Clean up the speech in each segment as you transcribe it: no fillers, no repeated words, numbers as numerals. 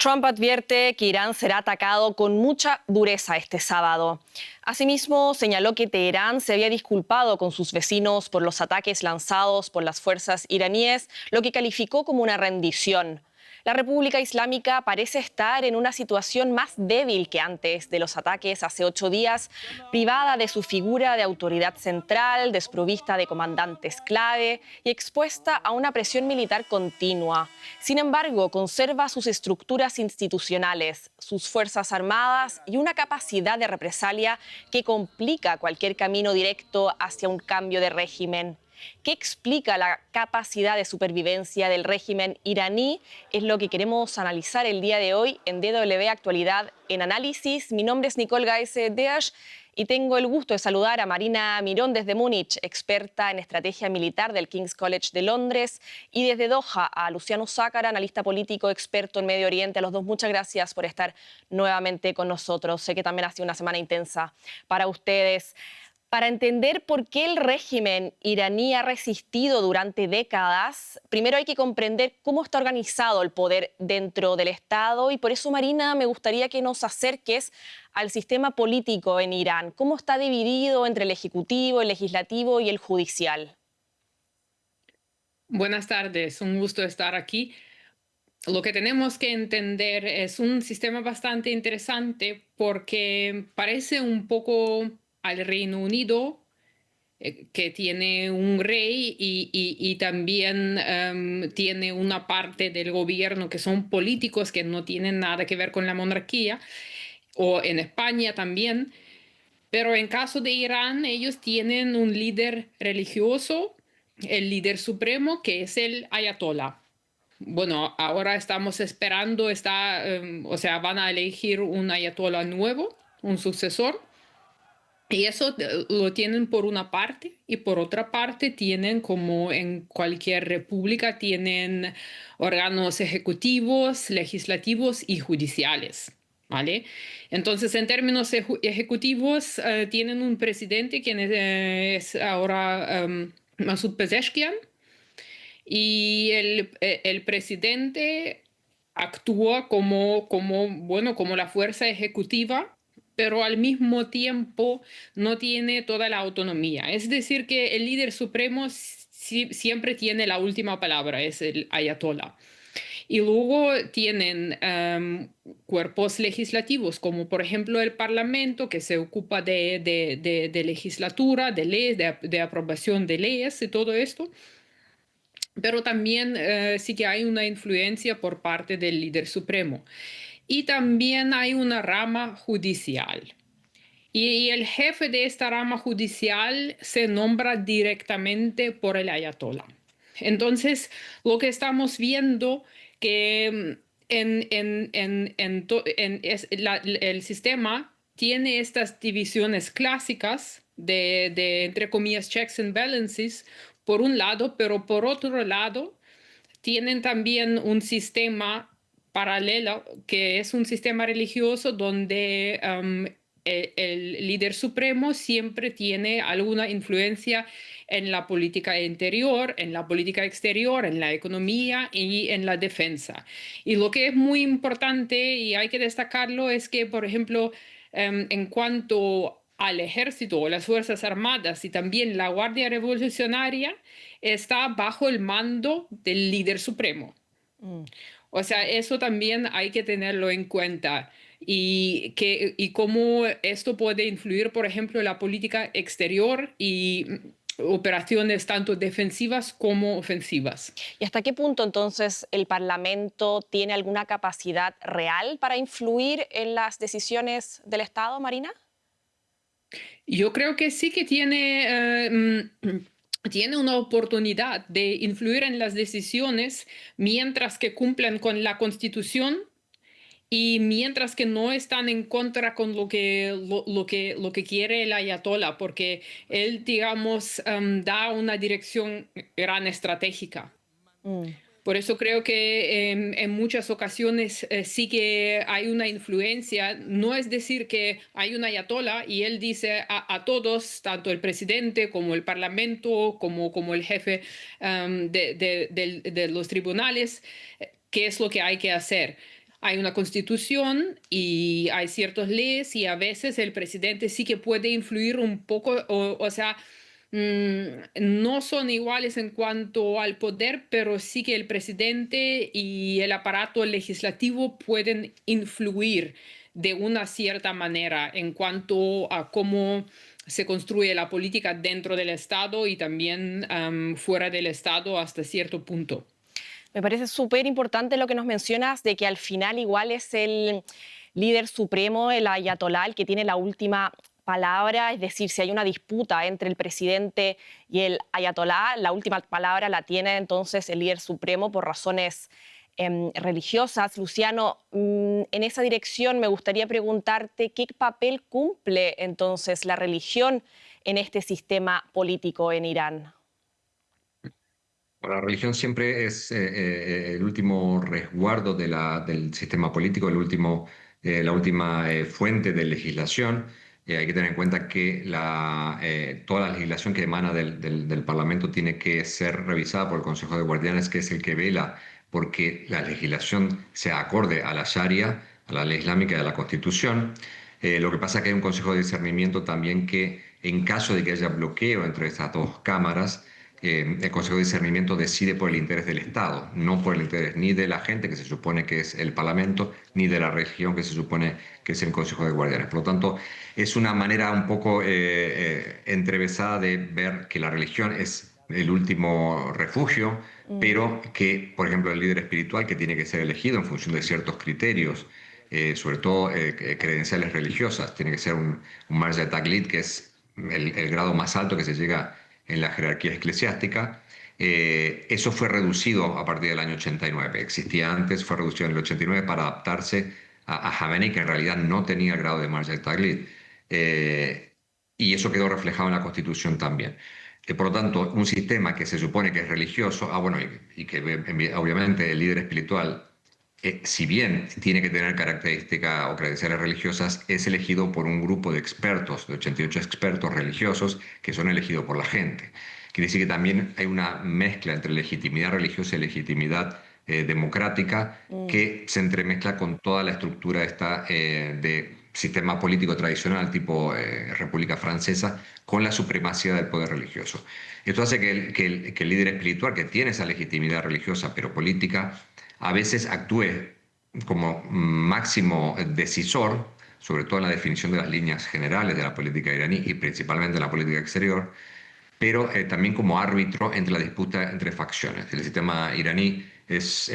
Trump advierte que Irán será atacado con mucha dureza este sábado. Asimismo, señaló que Teherán se había disculpado con sus vecinos por los ataques lanzados por las fuerzas iraníes, lo que calificó como una rendición. La República Islámica parece estar en una situación más débil que antes de los ataques hace 8 días, privada de su figura de autoridad central, desprovista de comandantes clave y expuesta a una presión militar continua. Sin embargo, conserva sus estructuras institucionales, sus fuerzas armadas y una capacidad de represalia que complica cualquier camino directo hacia un cambio de régimen. ¿Qué explica la capacidad de supervivencia del régimen iraní? Es lo que queremos analizar el día de hoy en DW Actualidad en Análisis. Mi nombre es Nicole Gaese-Deash y tengo el gusto de saludar a Marina Mirón desde Múnich, experta en estrategia militar del King's College de Londres, y desde Doha a Luciano Zácara, analista político, experto en Medio Oriente. A los dos, muchas gracias por estar nuevamente con nosotros. Sé que también ha sido una semana intensa para ustedes. Para entender por qué el régimen iraní ha resistido durante décadas, primero hay que comprender cómo está organizado el poder dentro del Estado, y por eso, Marina, me gustaría que nos acerques al sistema político en Irán. ¿Cómo está dividido entre el ejecutivo, el legislativo y el judicial? Buenas tardes, un gusto estar aquí. Lo que tenemos que entender es un sistema bastante interesante porque parece un poco al Reino Unido, que tiene un rey y también tiene una parte del gobierno que son políticos que no tienen nada que ver con la monarquía, o en España también. Pero en caso de Irán, ellos tienen un líder religioso, el líder supremo, que es el ayatolá. Bueno, ahora estamos esperando, o sea, van a elegir un ayatolá nuevo, un sucesor. Y eso lo tienen por una parte, y por otra parte tienen, como en cualquier república, tienen órganos ejecutivos, legislativos y judiciales, ¿vale? Entonces, en términos ejecutivos, tienen un presidente quien es ahora Masoud Pezeshkian, y el presidente actúa bueno, como la fuerza ejecutiva, pero al mismo tiempo no tiene toda la autonomía. Es decir, que el líder supremo siempre tiene la última palabra, es el ayatollah. Y luego tienen cuerpos legislativos, como por ejemplo el Parlamento, que se ocupa de legislatura, de leyes, de aprobación de leyes y todo esto. Pero también sí que hay una influencia por parte del líder supremo. Y también hay una rama judicial. Y el jefe de esta rama judicial se nombra directamente por el ayatolá. Entonces, lo que estamos viendo que el sistema tiene estas divisiones clásicas entre comillas, checks and balances, por un lado, pero por otro lado, tienen también un sistema paralelo, que es un sistema religioso donde el líder supremo siempre tiene alguna influencia en la política interior, en la política exterior, en la economía y en la defensa. Y lo que es muy importante y hay que destacarlo es que, por ejemplo, en cuanto al ejército o las Fuerzas Armadas y también la Guardia Revolucionaria, está bajo el mando del líder supremo. Mm. O sea, eso también hay que tenerlo en cuenta. Y cómo esto puede influir, por ejemplo, en la política exterior y operaciones tanto defensivas como ofensivas. ¿Y hasta qué punto entonces el Parlamento tiene alguna capacidad real para influir en las decisiones del Estado, Marina? Yo creo que sí que tiene una oportunidad de influir en las decisiones mientras que cumplan con la Constitución y mientras que no están en contra con lo que quiere el ayatollah, porque él, digamos, da una dirección gran estratégica. Mm. Por eso creo que en muchas ocasiones sí que hay una influencia. No es decir que hay un ayatollah y él dice a todos, tanto el presidente como el parlamento, como el jefe de los tribunales, qué es lo que hay que hacer. hay una constitución y hay ciertas leyes y a veces el presidente sí que puede influir un poco, o sea, no son iguales en cuanto al poder, pero sí que el presidente y el aparato legislativo pueden influir de una cierta manera en cuanto a cómo se construye la política dentro del Estado y también fuera del Estado hasta cierto punto. Me parece súper importante lo que nos mencionas de que al final igual es el líder supremo, el ayatolá, el que tiene la última palabra, es decir, si hay una disputa entre el presidente y el ayatolá, la última palabra la tiene entonces el líder supremo por razones religiosas. Luciano, en esa dirección me gustaría preguntarte qué papel cumple entonces la religión en este sistema político en Irán. La religión siempre es el último resguardo del sistema político, la última fuente de legislación. Hay que tener en cuenta que toda la legislación que emana del Parlamento tiene que ser revisada por el Consejo de Guardianes, que es el que vela porque la legislación sea acorde a la Sharia, a la ley islámica y a la Constitución. Lo que pasa es que hay un Consejo de Discernimiento también que, en caso de que haya bloqueo entre estas dos cámaras, el Consejo de Discernimiento decide por el interés del Estado, no por el interés ni de la gente, que se supone que es el Parlamento, ni de la región, que se supone que es el Consejo de Guardianes. Por lo tanto, es una manera un poco entrevesada de ver que la religión es el último refugio, pero que, por ejemplo, el líder espiritual, que tiene que ser elegido en función de ciertos criterios, sobre todo credenciales religiosas, tiene que ser un marja taqlid, que es el grado más alto que se llega en la jerarquía eclesiástica. Eso fue reducido a partir del año 89. Existía antes, fue reducido en el 89 para adaptarse a Jamenei, que en realidad no tenía el grado de Marja Taqlid. Y eso quedó reflejado en la Constitución también. Por lo tanto, un sistema que se supone que es religioso, bueno, y que obviamente el líder espiritual, si bien tiene que tener características o credenciales religiosas, es elegido por un grupo de expertos, de 88 expertos religiosos, que son elegidos por la gente. Quiere decir que también hay una mezcla entre legitimidad religiosa y legitimidad democrática que se entremezcla con toda la estructura de sistema político tradicional tipo República Francesa, con la supremacía del poder religioso. Esto hace que el líder espiritual, que tiene esa legitimidad religiosa pero política, a veces actúe como máximo decisor, sobre todo en la definición de las líneas generales de la política iraní y principalmente en la política exterior, pero también como árbitro entre la disputa entre facciones. El sistema iraní es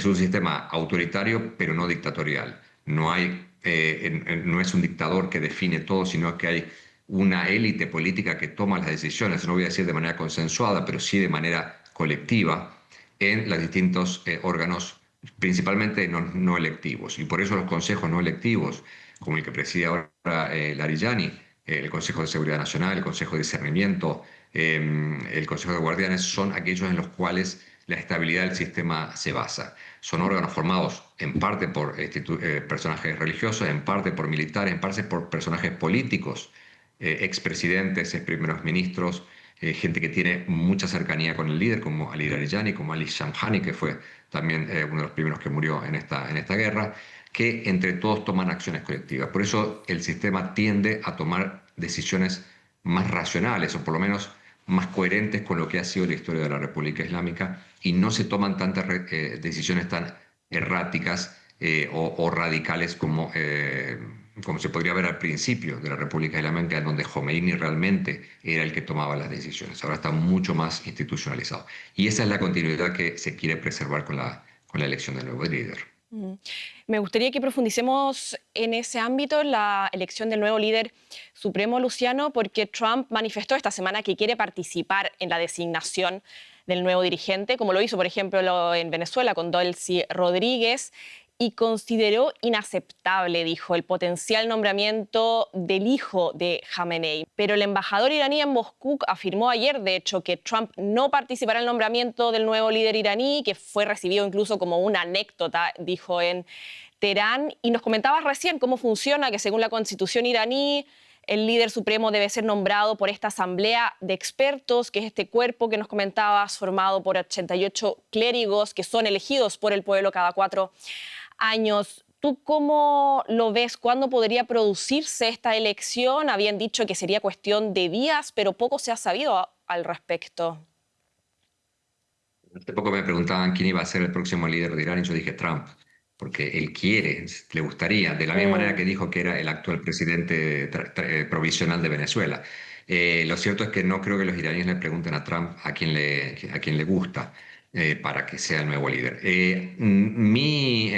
un sistema autoritario, pero no dictatorial. No es un dictador que define todo, sino que hay una élite política que toma las decisiones, no voy a decir de manera consensuada, pero sí de manera colectiva, en los distintos órganos, principalmente no electivos. Y por eso los consejos no electivos, como el que preside ahora Larijani, el Consejo de Seguridad Nacional, el Consejo de Discernimiento, el Consejo de Guardianes, son aquellos en los cuales la estabilidad del sistema se basa. Son órganos formados en parte por personajes religiosos, en parte por militares, en parte por personajes políticos, expresidentes, primeros ministros, gente que tiene mucha cercanía con el líder, como Ali Larijani, como Ali Shamkhani, que fue también uno de los primeros que murió en esta guerra, que entre todos toman acciones colectivas. Por eso el sistema tiende a tomar decisiones más racionales, o por lo menos más coherentes con lo que ha sido la historia de la República Islámica, y no se toman tantas decisiones tan erráticas o radicales como se podría ver al principio de la República Islámica, en donde Jomeini realmente era el que tomaba las decisiones. Ahora está mucho más institucionalizado. Y esa es la continuidad que se quiere preservar con la elección del nuevo líder. Me gustaría que profundicemos en ese ámbito, la elección del nuevo líder supremo, Luciano, porque Trump manifestó esta semana que quiere participar en la designación del nuevo dirigente, como lo hizo, por ejemplo, en Venezuela con Delcy Rodríguez, y consideró inaceptable, dijo, el potencial nombramiento del hijo de Jamenei. Pero el embajador iraní en Moscú afirmó ayer, de hecho, que Trump no participará en el nombramiento del nuevo líder iraní, que fue recibido incluso como una anécdota, dijo en Teherán. Y nos comentabas recién cómo funciona, que según la constitución iraní, el líder supremo debe ser nombrado por esta asamblea de expertos, que es este cuerpo que nos comentabas, formado por 88 clérigos que son elegidos por el pueblo cada 4 años. ¿Tú cómo lo ves? ¿Cuándo podría producirse esta elección? Habían dicho que sería cuestión de días, pero poco se ha sabido al respecto. Hace poco me preguntaban quién iba a ser el próximo líder de Irán y yo dije Trump, porque él quiere, le gustaría, de la misma manera que Mm, dijo que era el actual presidente provisional de Venezuela. Lo cierto es que no creo que los iraníes le pregunten a Trump a quién le gusta para que sea el nuevo líder. Mi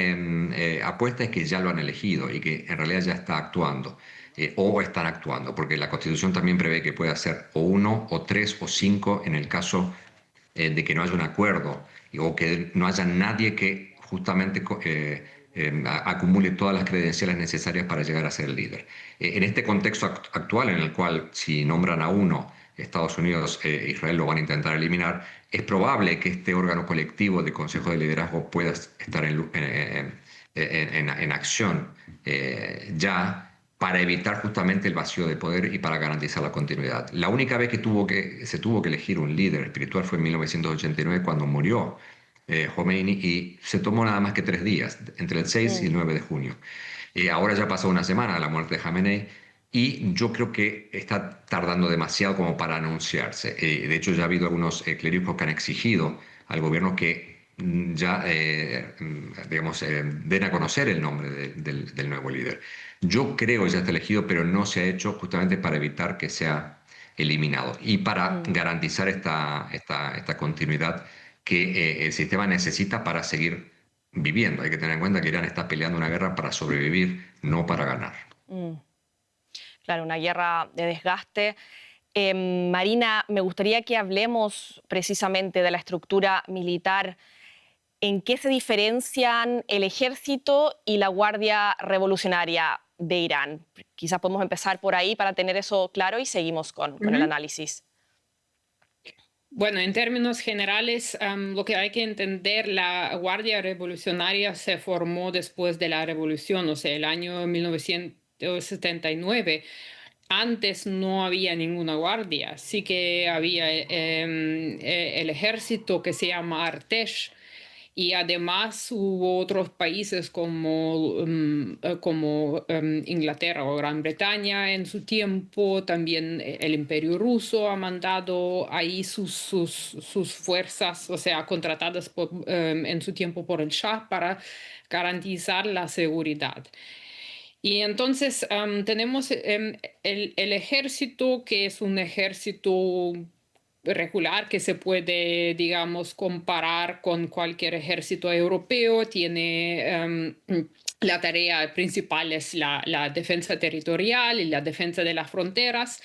apuesta es que ya lo han elegido y que en realidad ya está actuando. O están actuando, porque la Constitución también prevé que pueda ser o uno, o tres, o cinco en el caso de que no haya un acuerdo o que no haya nadie que justamente acumule todas las credenciales necesarias para llegar a ser el líder. En este contexto actual en el cual si nombran a uno, Estados Unidos e Israel lo van a intentar eliminar, es probable que este órgano colectivo de Consejo de Liderazgo pueda estar en acción ya para evitar justamente el vacío de poder y para garantizar la continuidad. La única vez que se tuvo que elegir un líder espiritual fue en 1989 cuando murió Khomeini y se tomó nada más que 3 días, entre el 6 y el mm, 9 de junio. Ahora ya pasó una semana de la muerte de Khamenei y yo creo que está tardando demasiado como para anunciarse. De hecho, ya ha habido algunos clérigos que han exigido al gobierno que ya, digamos, den a conocer el nombre del nuevo líder. Yo creo que ya está elegido, pero no se ha hecho justamente para evitar que sea eliminado y para mm. garantizar esta continuidad que el sistema necesita para seguir viviendo. Hay que tener en cuenta que Irán está peleando una guerra para sobrevivir, no para ganar. Mm. Claro, una guerra de desgaste. Marina, me gustaría que hablemos precisamente de la estructura militar. ¿En qué se diferencian el ejército y la Guardia Revolucionaria de Irán? Quizás podemos empezar por ahí para tener eso claro y seguimos con el Ujú. análisis. Bueno, en términos generales, lo que hay que entender, la Guardia Revolucionaria se formó después de la Revolución, o sea, el año 1979. Antes no había ninguna guardia, sí que había el ejército que se llama Artesh, y además hubo otros países como Inglaterra o Gran Bretaña en su tiempo, también el Imperio Ruso ha mandado ahí sus fuerzas, o sea, contratadas en su tiempo por el Shah para garantizar la seguridad. Y entonces tenemos el ejército, que es un ejército regular que se puede, digamos, comparar con cualquier ejército europeo. Tiene la tarea principal es la defensa territorial y la defensa de las fronteras.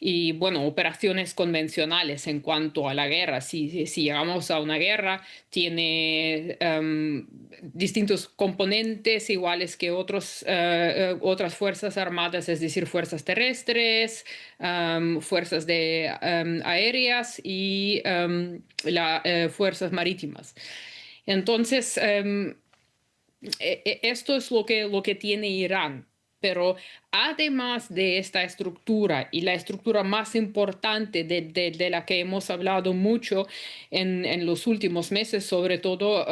Y bueno, operaciones convencionales en cuanto a la guerra. Si llegamos a una guerra, tiene distintos componentes iguales que otras fuerzas armadas, es decir, fuerzas terrestres, fuerzas aéreas y fuerzas marítimas. Entonces, esto es lo que tiene Irán. Pero además de esta estructura y la estructura más importante de la que hemos hablado mucho en los últimos meses, sobre todo,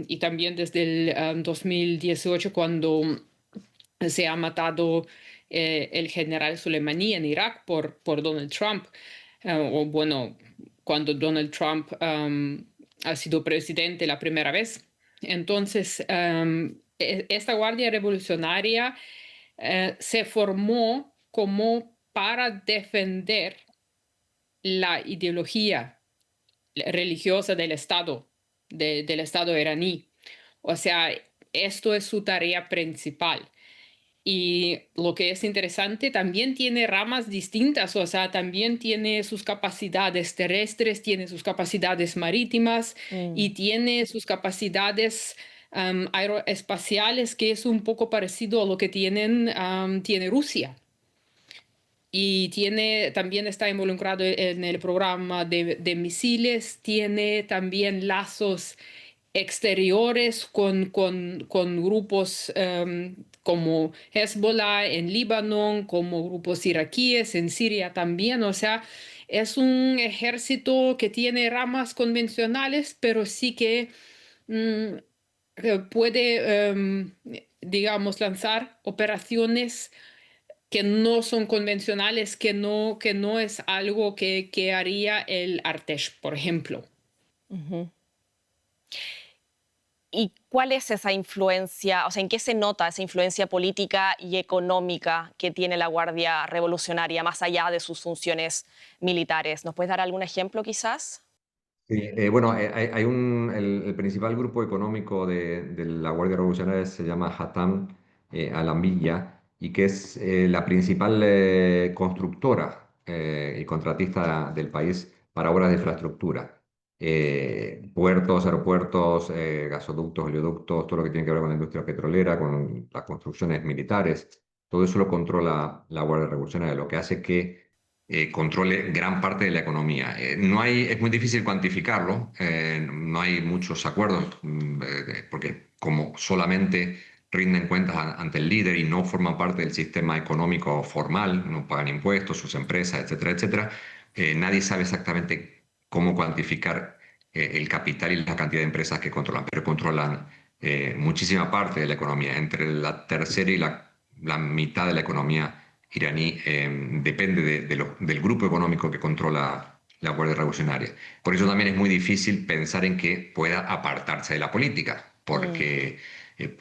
y también desde el 2018, cuando se ha matado el general Soleimani en Irak por Donald Trump, o bueno, cuando Donald Trump ha sido presidente la primera vez. Entonces, esta Guardia Revolucionaria se formó como para defender la ideología religiosa del del Estado iraní. O sea, esto es su tarea principal. Y lo que es interesante, también tiene ramas distintas, o sea, también tiene sus capacidades terrestres, tiene sus capacidades marítimas y Mm, tiene sus capacidades aeroespaciales, que es un poco parecido a lo que tiene Rusia. Y también está involucrado en el programa de misiles, tiene también lazos exteriores con grupos como Hezbollah en Líbano, como grupos iraquíes en Siria también. O sea, es un ejército que tiene ramas convencionales, pero sí que mm, puede, digamos, lanzar operaciones que no son convencionales, que no es algo que haría el Artesh, por ejemplo. Ujú. ¿Y cuál es esa influencia? O sea, ¿en qué se nota esa influencia política y económica que tiene la Guardia Revolucionaria, más allá de sus funciones militares? ¿Nos puedes dar algún ejemplo, quizás? Sí, bueno, hay el principal grupo económico de la Guardia Revolucionaria se llama Hatam al-Amilla y que es la principal constructora y contratista del país para obras de infraestructura. Puertos, aeropuertos, gasoductos, oleoductos, todo lo que tiene que ver con la industria petrolera, con las construcciones militares, todo eso lo controla la Guardia Revolucionaria, lo que hace que controle gran parte de la economía. Es muy difícil cuantificarlo, no hay muchos acuerdos, porque como solamente rinden cuentas ante el líder y no forman parte del sistema económico formal, no pagan impuestos, sus empresas, etcétera, etcétera, nadie sabe exactamente cómo cuantificar el capital y la cantidad de empresas que controlan, pero controlan muchísima parte de la economía, entre la tercera y la mitad de la economía iraní depende del grupo económico que controla la Guardia Revolucionaria. Por eso también es muy difícil pensar en que pueda apartarse de la política, Mm, porque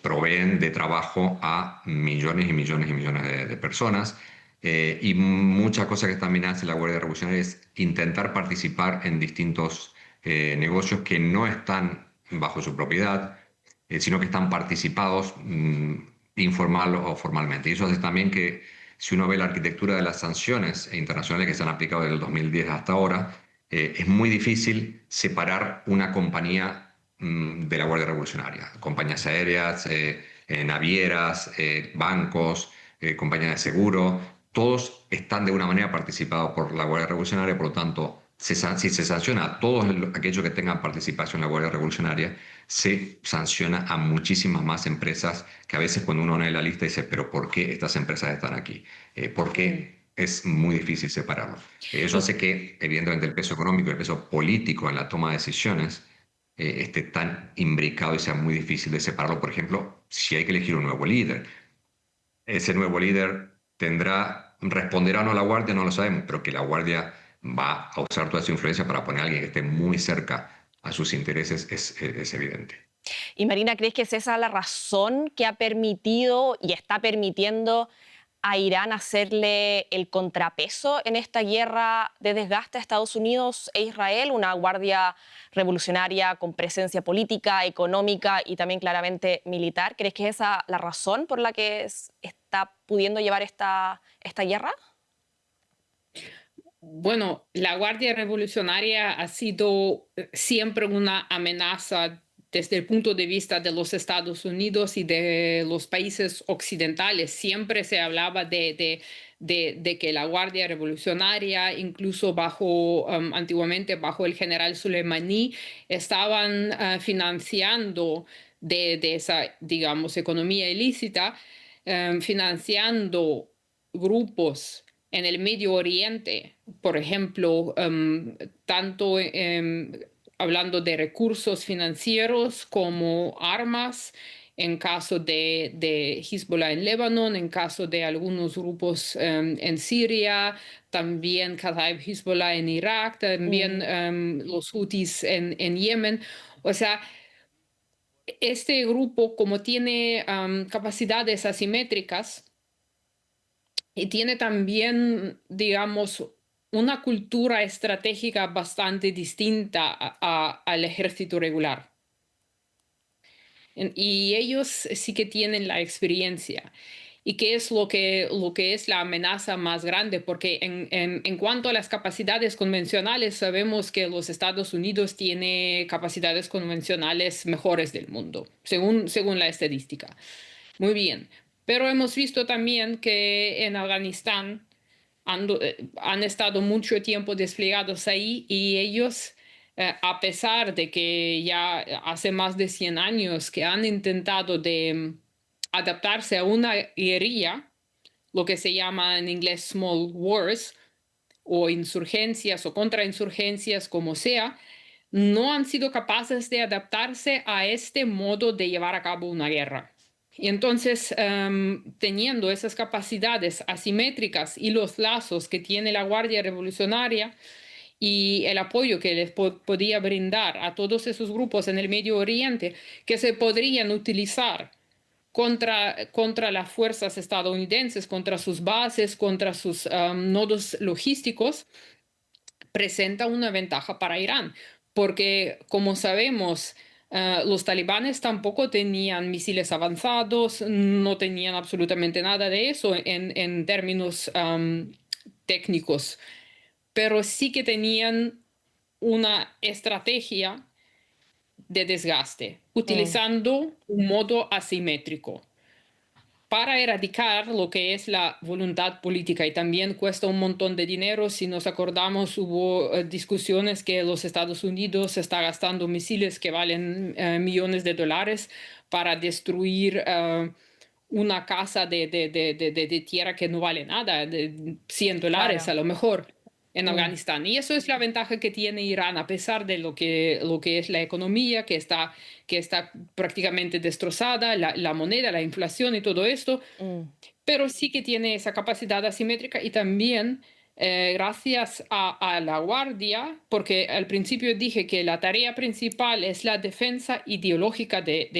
proveen de trabajo a millones y millones y millones de personas. Y muchas cosas que también hace la Guardia Revolucionaria es intentar participar en distintos negocios que no están bajo su propiedad, sino que están participados informal o formalmente. Y eso hace también que si uno ve la arquitectura de las sanciones internacionales que se han aplicado desde el 2010 hasta ahora, es muy difícil separar una compañía de la Guardia Revolucionaria. Compañías aéreas, navieras, bancos, compañías de seguro, todos están de una manera participados por la Guardia Revolucionaria, por lo tanto, si se sanciona a todos aquellos que tengan participación en la Guardia Revolucionaria, se sanciona a muchísimas más empresas que a veces cuando uno lee la lista dice, pero ¿por qué estas empresas están aquí? ¿Por mm. qué? Es muy difícil separarlo. Eso Y hace que, evidentemente, el peso económico y el peso político en la toma de decisiones esté tan imbricado y sea muy difícil de separarlo. Por ejemplo, si hay que elegir un nuevo líder, ese nuevo líder responderá o no a la Guardia, no lo sabemos, pero que la Guardia va a usar toda su influencia para poner a alguien que esté muy cerca a sus intereses es evidente. Y Marina, ¿crees que es esa la razón que ha permitido y está permitiendo a Irán hacerle el contrapeso en esta guerra de desgaste a Estados Unidos e Israel? Una guardia revolucionaria con presencia política, económica y también claramente militar. ¿Crees que es esa la razón por la que está pudiendo llevar esta guerra? Bueno, la Guardia Revolucionaria ha sido siempre una amenaza desde el punto de vista de los Estados Unidos y de los países occidentales. Siempre se hablaba de que la Guardia Revolucionaria, incluso antiguamente bajo el general Soleimani, estaban financiando de esa, digamos, economía ilícita, financiando grupos en el Medio Oriente, por ejemplo, tanto hablando de recursos financieros como armas, en caso de Hezbollah en Líbano, en caso de algunos grupos en Siria, también Kataib Hezbollah en Irak, también Mm. los Houthis en Yemen. O sea, este grupo, como tiene capacidades asimétricas, y tiene también, digamos, una cultura estratégica bastante distinta al ejército regular. Y ellos sí que tienen la experiencia. ¿Y qué es lo que es la amenaza más grande? Porque en cuanto a las capacidades convencionales, sabemos que los Estados Unidos tiene capacidades convencionales mejores del mundo, según la estadística. Muy bien. Pero hemos visto también que en Afganistán han estado mucho tiempo desplegados ahí y ellos, a pesar de que ya hace más de 100 años que han intentado de adaptarse a una guerrilla, lo que se llama en inglés small wars, o insurgencias o contrainsurgencias, como sea, no han sido capaces de adaptarse a este modo de llevar a cabo una guerra. Y entonces, teniendo esas capacidades asimétricas y los lazos que tiene la Guardia Revolucionaria y el apoyo que les podía brindar a todos esos grupos en el Medio Oriente, que se podrían utilizar contra las fuerzas estadounidenses, contra sus bases, contra sus nodos logísticos, presenta una ventaja para Irán, porque como sabemos, los talibanes tampoco tenían misiles avanzados, no tenían absolutamente nada de eso en términos técnicos, pero sí que tenían una estrategia de desgaste, Mm, utilizando un modo asimétrico para erradicar lo que es la voluntad política, y también cuesta un montón de dinero. Si nos acordamos, hubo discusiones que los Estados Unidos está gastando misiles que valen millones de dólares para destruir una casa de tierra que no vale nada, de $100 claro. a lo mejor en Mm, Afganistán. Y eso es la ventaja que tiene Irán, a pesar de lo que es la economía, que está prácticamente destrozada, la moneda, la inflación y todo esto, mm, pero sí que tiene esa capacidad asimétrica. Y también gracias a la Guardia, porque al principio dije que la tarea principal es la defensa ideológica del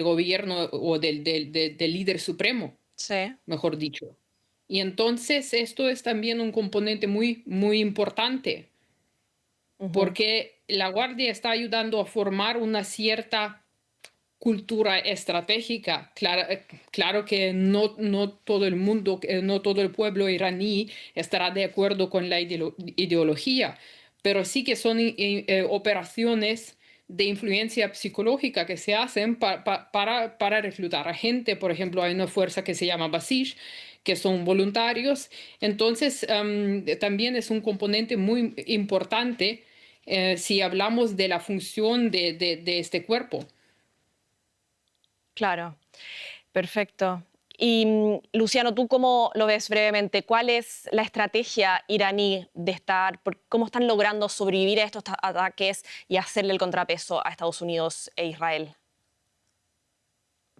gobierno o del líder supremo, sí. mejor dicho. Y entonces esto es también un componente muy, muy importante, Ujú, porque la Guardia está ayudando a formar una cierta cultura estratégica. Claro que no todo el mundo, no todo el pueblo iraní estará de acuerdo con la ideología, pero sí que son operaciones de influencia psicológica que se hacen para reclutar a gente. Por ejemplo, hay una fuerza que se llama Basij, que son voluntarios. Entonces, también es un componente muy importante si hablamos de la función de este cuerpo. claro. Perfecto. Y Luciano, ¿tú cómo lo ves brevemente? ¿Cuál es la estrategia iraní de cómo están logrando sobrevivir a estos ataques y hacerle el contrapeso a Estados Unidos e Israel?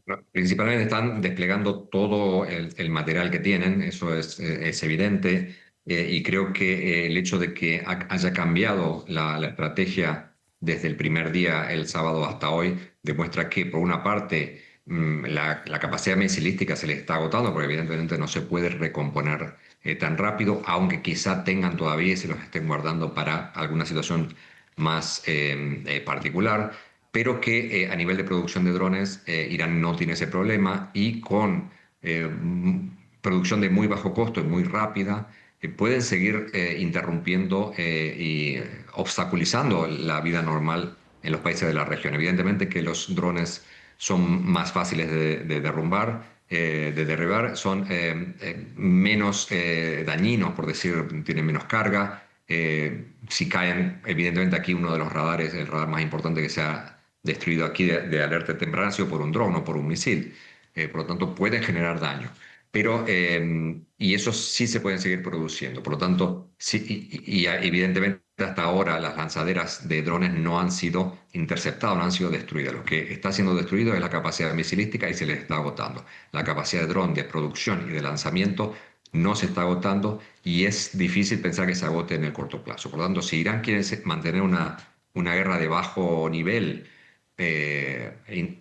No, principalmente están desplegando todo el material que tienen, eso es evidente, y creo que el hecho de que haya cambiado la estrategia desde el primer día, el sábado hasta hoy, demuestra que, por una parte, la capacidad misilística se le está agotando, porque evidentemente no se puede recomponer tan rápido, aunque quizá tengan todavía y se los estén guardando para alguna situación más particular, pero que a nivel de producción de drones, Irán no tiene ese problema y con producción de muy bajo costo y muy rápida, pueden seguir interrumpiendo y obstaculizando la vida normal en los países de la región. Evidentemente que los drones son más fáciles de derrumbar, de derribar, son menos dañinos, por decir, tienen menos carga. Si caen, evidentemente aquí uno de los radares, el radar más importante que se ha destruido aquí de alerta temprana ha sido por un dron o por un misil. Por lo tanto, pueden generar daño. Pero, y esos sí se pueden seguir produciendo. Por lo tanto, sí, evidentemente hasta ahora las lanzaderas de drones no han sido interceptadas, no han sido destruidas. Lo que está siendo destruido es la capacidad misilística y se les está agotando. La capacidad de dron de producción y de lanzamiento no se está agotando y es difícil pensar que se agote en el corto plazo. Por lo tanto, si Irán quiere mantener una guerra de bajo nivel,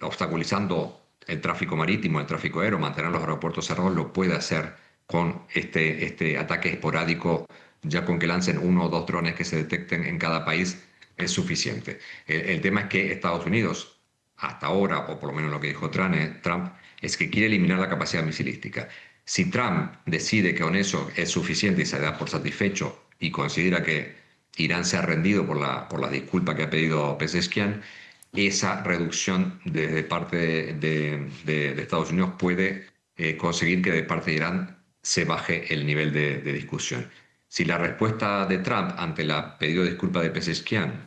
obstaculizando el tráfico marítimo, el tráfico aéreo, mantener los aeropuertos cerrados, lo puede hacer con este ataque esporádico, ya con que lancen uno o dos drones que se detecten en cada país es suficiente. El tema es que Estados Unidos, hasta ahora, o por lo menos lo que dijo Trump, es que quiere eliminar la capacidad misilística. Si Trump decide que con eso es suficiente y se da por satisfecho y considera que Irán se ha rendido por la disculpa que ha pedido Pezeshkian, esa reducción de parte de Estados Unidos puede conseguir que de parte de Irán se baje el nivel de discusión. Si la respuesta de Trump ante el pedido de disculpa de Pezeshkian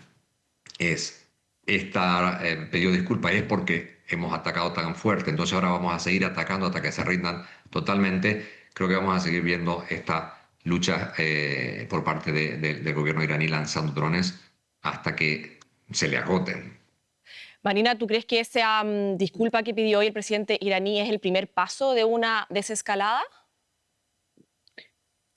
es esta pedido de disculpas es porque hemos atacado tan fuerte, entonces ahora vamos a seguir atacando hasta que se rindan totalmente. Creo que vamos a seguir viendo esta lucha por parte del gobierno iraní lanzando drones hasta que se le agoten. Marina, ¿tú crees que esa disculpa que pidió hoy el presidente iraní es el primer paso de una desescalada?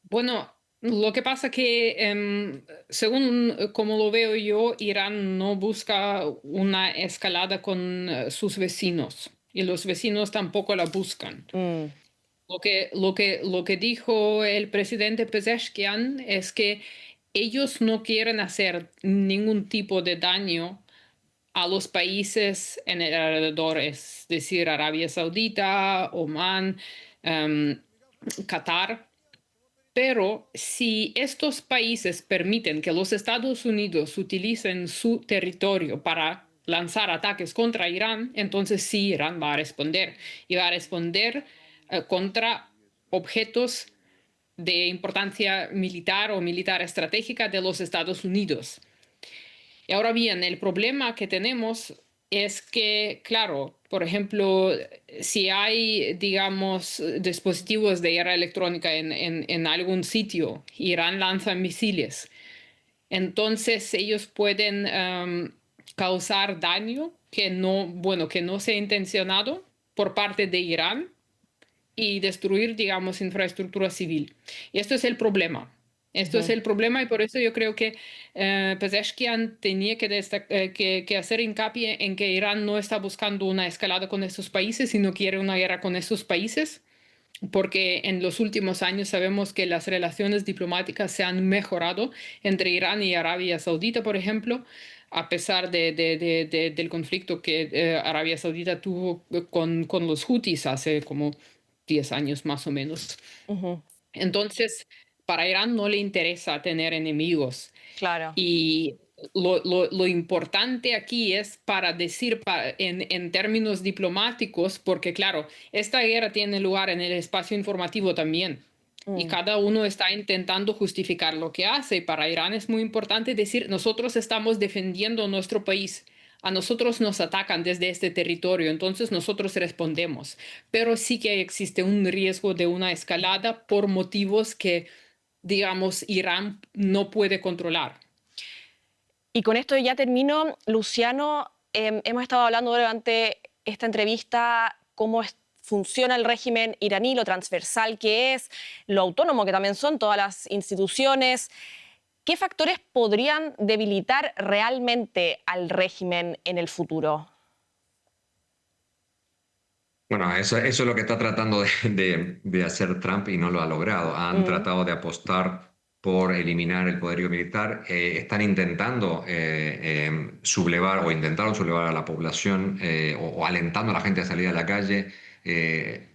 Bueno, lo que pasa que, según como lo veo yo, Irán no busca una escalada con sus vecinos y los vecinos tampoco la buscan. Mm, Lo que dijo el presidente Pezeshkian es que ellos no quieren hacer ningún tipo de daño a los países en el alrededor, es decir, Arabia Saudita, Omán, em, Qatar. Pero si estos países permiten que los Estados Unidos utilicen su territorio para lanzar ataques contra Irán, entonces sí, Irán va a responder. Y va a responder contra objetos de importancia militar o militar estratégica de los Estados Unidos. Y ahora bien, el problema que tenemos es que, claro, por ejemplo, si hay, digamos, dispositivos de guerra electrónica en algún sitio, Irán lanza misiles, entonces ellos pueden causar daño que no, bueno, que no sea intencionado por parte de Irán y destruir, digamos, infraestructura civil. Y esto es el problema. Esto es ujú. el problema y por eso yo creo que Pezeshkian tenía que hacer hincapié en que Irán no está buscando una escalada con estos países, sino quiere una guerra con estos países, porque en los últimos años sabemos que las relaciones diplomáticas se han mejorado entre Irán y Arabia Saudita, por ejemplo, a pesar del conflicto que Arabia Saudita tuvo con los Hutis hace como 10 años más o menos. Ujú, Entonces, para Irán no le interesa tener enemigos. claro. Y lo importante aquí es para decir en términos diplomáticos, porque claro, esta guerra tiene lugar en el espacio informativo también. Y Mm. cada uno está intentando justificar lo que hace. Y para Irán es muy importante decir, nosotros estamos defendiendo nuestro país. A nosotros nos atacan desde este territorio, entonces nosotros respondemos. Pero sí que existe un riesgo de una escalada por motivos que, digamos, Irán no puede controlar. Y con esto ya termino. Luciano, hemos estado hablando durante esta entrevista funciona el régimen iraní, lo transversal que es, lo autónomo que también son todas las instituciones. ¿Qué factores podrían debilitar realmente al régimen en el futuro? Bueno, eso es lo que está tratando de hacer Trump y no lo ha logrado. Han Mm, tratado de apostar por eliminar el poderío militar. Están intentando sublevar o intentaron sublevar a la población o alentando a la gente a salir a la calle.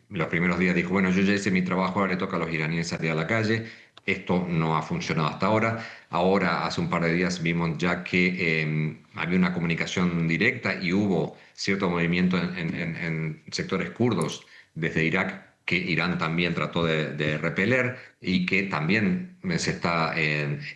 Los primeros días dijo, bueno, yo ya hice mi trabajo, ahora le toca a los iraníes salir a la calle. Esto no ha funcionado hasta ahora. Ahora, hace un par de días vimos ya que había una comunicación directa y hubo cierto movimiento en sectores kurdos desde Irak que Irán también trató de repeler y que también se está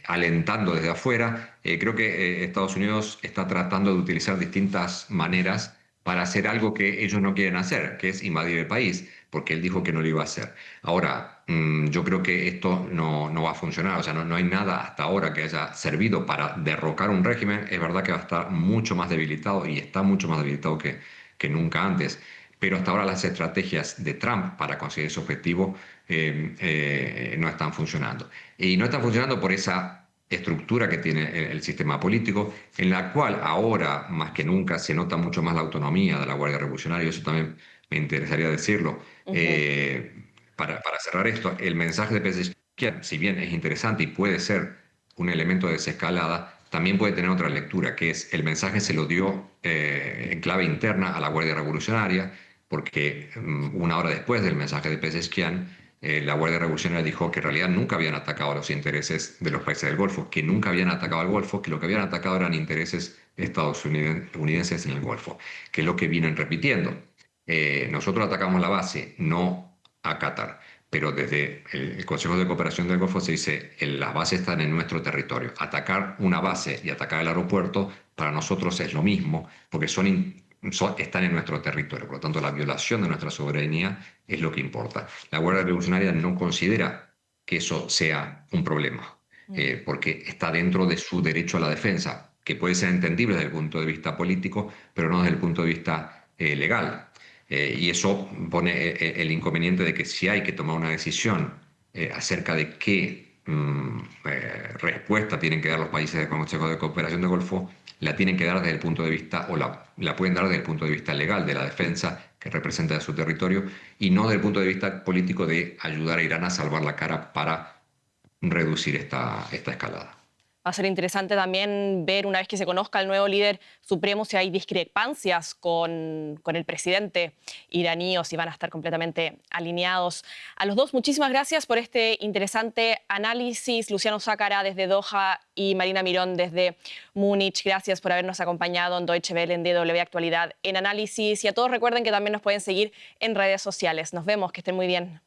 alentando desde afuera. Creo que Estados Unidos está tratando de utilizar distintas maneras para hacer algo que ellos no quieren hacer, que es invadir el país, porque él dijo que no lo iba a hacer. Ahora, yo creo que esto no va a funcionar, o sea, no hay nada hasta ahora que haya servido para derrocar un régimen. Es verdad que va a estar mucho más debilitado y está mucho más debilitado que nunca antes, pero hasta ahora las estrategias de Trump para conseguir ese objetivo no están funcionando. Y no están funcionando por esa estructura que tiene el sistema político, en la cual ahora más que nunca se nota mucho más la autonomía de la Guardia Revolucionaria. Eso también me interesaría decirlo. ujú. Para cerrar esto, el mensaje de Pezeshkian, si bien es interesante y puede ser un elemento de desescalada, también puede tener otra lectura, que es el mensaje se lo dio en clave interna a la Guardia Revolucionaria, porque una hora después del mensaje de Pezeshkian, la Guardia Revolucionaria dijo que en realidad nunca habían atacado los intereses de los países del Golfo, que nunca habían atacado al Golfo, que lo que habían atacado eran intereses estadounidenses en el Golfo, que es lo que vienen repitiendo. Nosotros atacamos la base, no a Qatar, pero desde el Consejo de Cooperación del Golfo se dice, las bases están en nuestro territorio. Atacar una base y atacar el aeropuerto para nosotros es lo mismo, porque están en nuestro territorio. Por lo tanto, la violación de nuestra soberanía es lo que importa. La Guardia Revolucionaria no considera que eso sea un problema, porque está dentro de su derecho a la defensa, que puede ser entendible desde el punto de vista político, pero no desde el punto de vista legal. Y eso pone el inconveniente de que si hay que tomar una decisión acerca de qué respuesta tienen que dar los países del Consejo de Cooperación del Golfo, la tienen que dar desde el punto de vista, o la pueden dar desde el punto de vista legal, de la defensa que representa su territorio, y no desde el punto de vista político de ayudar a Irán a salvar la cara para reducir esta escalada. Va a ser interesante también ver, una vez que se conozca el nuevo líder supremo, si hay discrepancias con el presidente iraní o si van a estar completamente alineados. A los dos, muchísimas gracias por este interesante análisis. Luciano Zácara desde Doha y Marina Mirón desde Múnich. Gracias por habernos acompañado en Deutsche Welle, en DW Actualidad, en Análisis. Y a todos recuerden que también nos pueden seguir en redes sociales. Nos vemos, que estén muy bien.